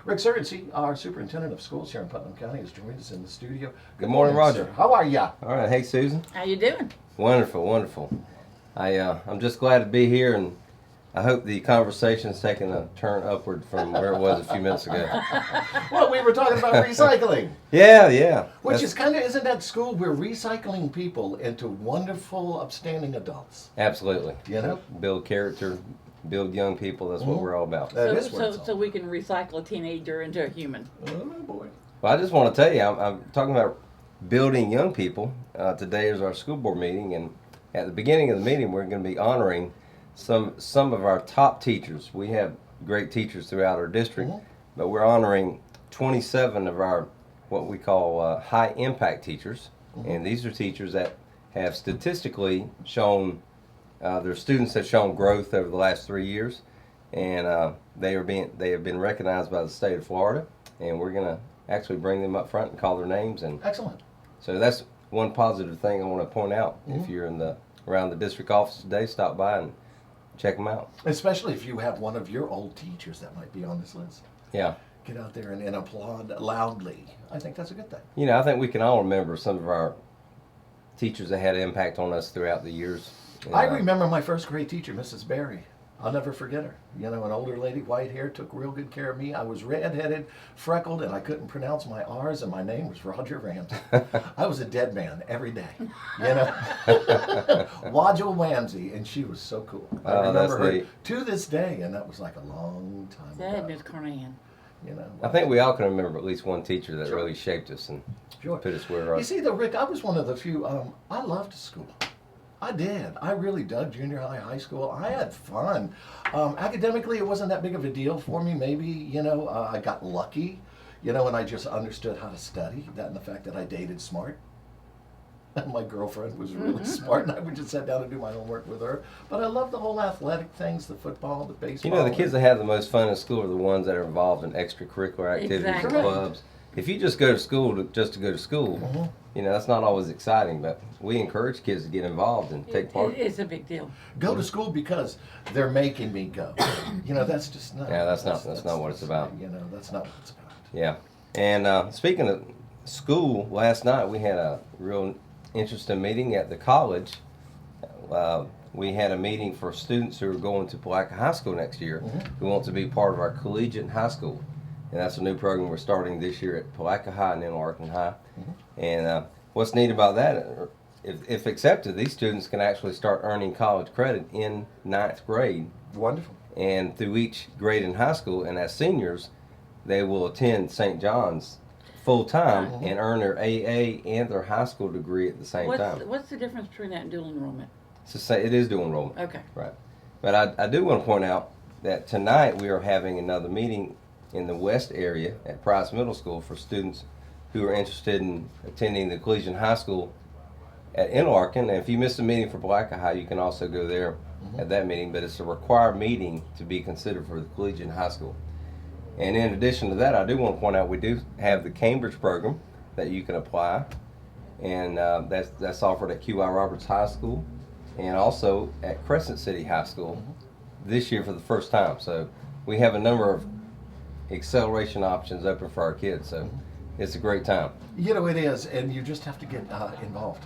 Rick Surrency, our Superintendent of Schools here in Putnam County, has joined us in the studio. Good morning, Roger. Sir. How are ya? All right. Hey, Susan. How you doing? Wonderful, wonderful. I'm just glad to be here, and I hope the conversation's taking a turn upward from where it was a few minutes ago. Well, we were talking about recycling. Yeah. Which is kind of, isn't that school? We're recycling people into wonderful, upstanding adults. Absolutely. You know? Build character, build young people. That's what we're all about. That is what it's all So we can recycle a teenager into a human. Oh, boy. Well, I just want to tell you, I'm talking about building young people. Today is our school board meeting, and at the beginning of the meeting, we're going to be honoring some of our top teachers. We have great teachers throughout our district, but we're honoring 27 of our what we call high impact teachers, and these are teachers that have statistically shown their students have shown growth over the last 3 years, and they have been recognized by the state of Florida, and we're going to actually bring them up front and call their names. And Excellent. so that's one positive thing I want to point out. If you're around the district office today, stop by and check them out. Especially if you have one of your old teachers that might be on this list. Yeah. Get out there and applaud loudly. I think that's a good thing. You know, I think we can all remember some of our teachers that had an impact on us throughout the years. I remember my first grade teacher, Mrs. Berry. I'll never forget her. You know, an older lady, white hair, took real good care of me. I was redheaded, freckled, and I couldn't pronounce my R's, and my name was Roger Ramsey. I was a dead man every day, you know. Wajal Ramsey, and she was so cool. I remember her neat. to this day, and that was like a long time That ago. Miss Carnahan. You know. I think we all can remember at least one teacher that Sure. really shaped us and Sure. put us where we are. You see, though, Rick, I was one of the few. I loved school. I did. I really dug junior high, high school. I had fun. Academically, it wasn't that big of a deal for me. Maybe, you know, I got lucky, you know, and I just understood how to study. That and the fact that I dated smart. My girlfriend was really smart, and I would just sit down and do my homework with her. But I love the whole athletic things, the football, the baseball. You know, the kids that have the most fun in school are the ones that are involved in extracurricular activities and Exactly. clubs. If you just go to school just to go to school, you know, that's not always exciting, but we encourage kids to get involved and take part. It's a big deal. Go to school because they're making me go. You know, that's just not. Yeah, that's not what it's about. You know, that's not what it's about. Yeah. And speaking of school, last night we had a real interesting meeting at the college. We had a meeting for students who are going to Palaca High School next year who want to be part of our collegiate high school. And that's a new program we're starting this year at Palaca High and Interlaken High. And what's neat about that, if accepted, these students can actually start earning college credit in 9th grade. Wonderful. And through each grade in high school, and as seniors, they will attend St. John's full time and earn their AA and their high school degree at the same time. What's the difference between that and dual enrollment? So it is dual enrollment. Okay. Right. But I do want to point out that tonight we are having another meeting in the West area at Price Middle School for students who are interested in attending the collegiate high school at Interlaken. And if you missed a meeting for Palaca High, you can also go there at that meeting, but it's a required meeting to be considered for the collegiate high school. And in addition to that, I do want to point out we do have the Cambridge program that you can apply, and that's offered at QI Roberts High School and also at Crescent City High School this year for the first time. So we have a number of acceleration options open for our kids, so it's a great time. You know, it is, and you just have to get involved.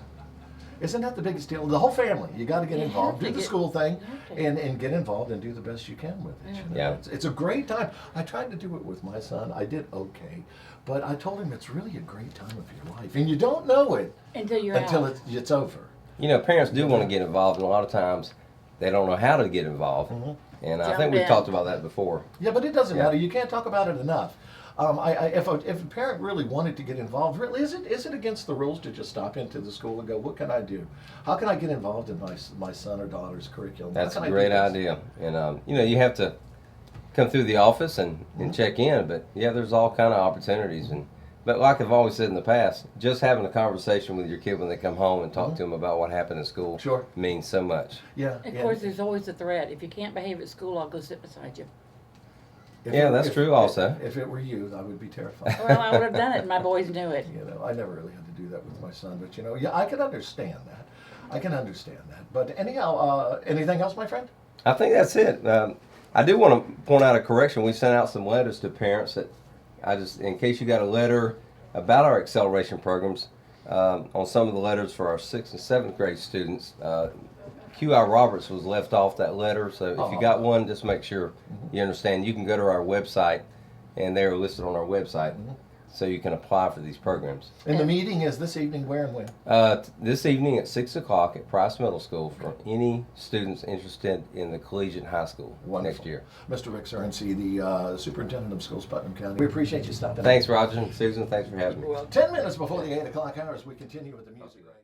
Isn't that the biggest deal? The whole family, you got to get involved, do the school thing, and get involved and do the best you can with it. You know? Yeah. It's a great time. I tried to do it with my son. I did okay, but I told him it's really a great time of your life, and you don't know it Until until it's over. You know, parents do want to get involved, and a lot of times they don't know how to get involved. And I think we've talked about that before. Yeah, but it doesn't matter. You can't talk about it enough. If a parent really wanted to get involved, really, is it against the rules to just stop into the school and go, what can I do? How can I get involved in my son or daughter's curriculum? That's a great idea. And, you know, you have to come through the office and check in, but yeah, there's all kind of opportunities. But like I've always said in the past, just having a conversation with your kid when they come home and talk to them about what happened in school means so much. Yeah. Of course, there's always a threat. If you can't behave at school, I'll go sit beside you. That's true also. If it were you, I would be terrified. Well, I would have done it, and my boys knew it. You know, I never really had to do that with my son, but you know, yeah, I can understand that. I can understand that. But anyhow, anything else, my friend? I think that's it. I do want to point out a correction. We sent out some letters to parents that in case you got a letter about our acceleration programs, on some of the letters for our 6th and 7th grade students, QI Roberts was left off that letter. So if you got one, just make sure you understand. You can go to our website, and they're listed on our website, so you can apply for these programs. And the meeting is this evening, where and when? This evening at 6 o'clock at Price Middle School for any students interested in the collegiate high school next year. Mr. Rick Surrency, the Superintendent of Schools, Putnam County. We appreciate you stopping in. Thanks, Roger and Susan. Thanks for having me. Well, 10 minutes before the 8 o'clock hours, we continue with the music.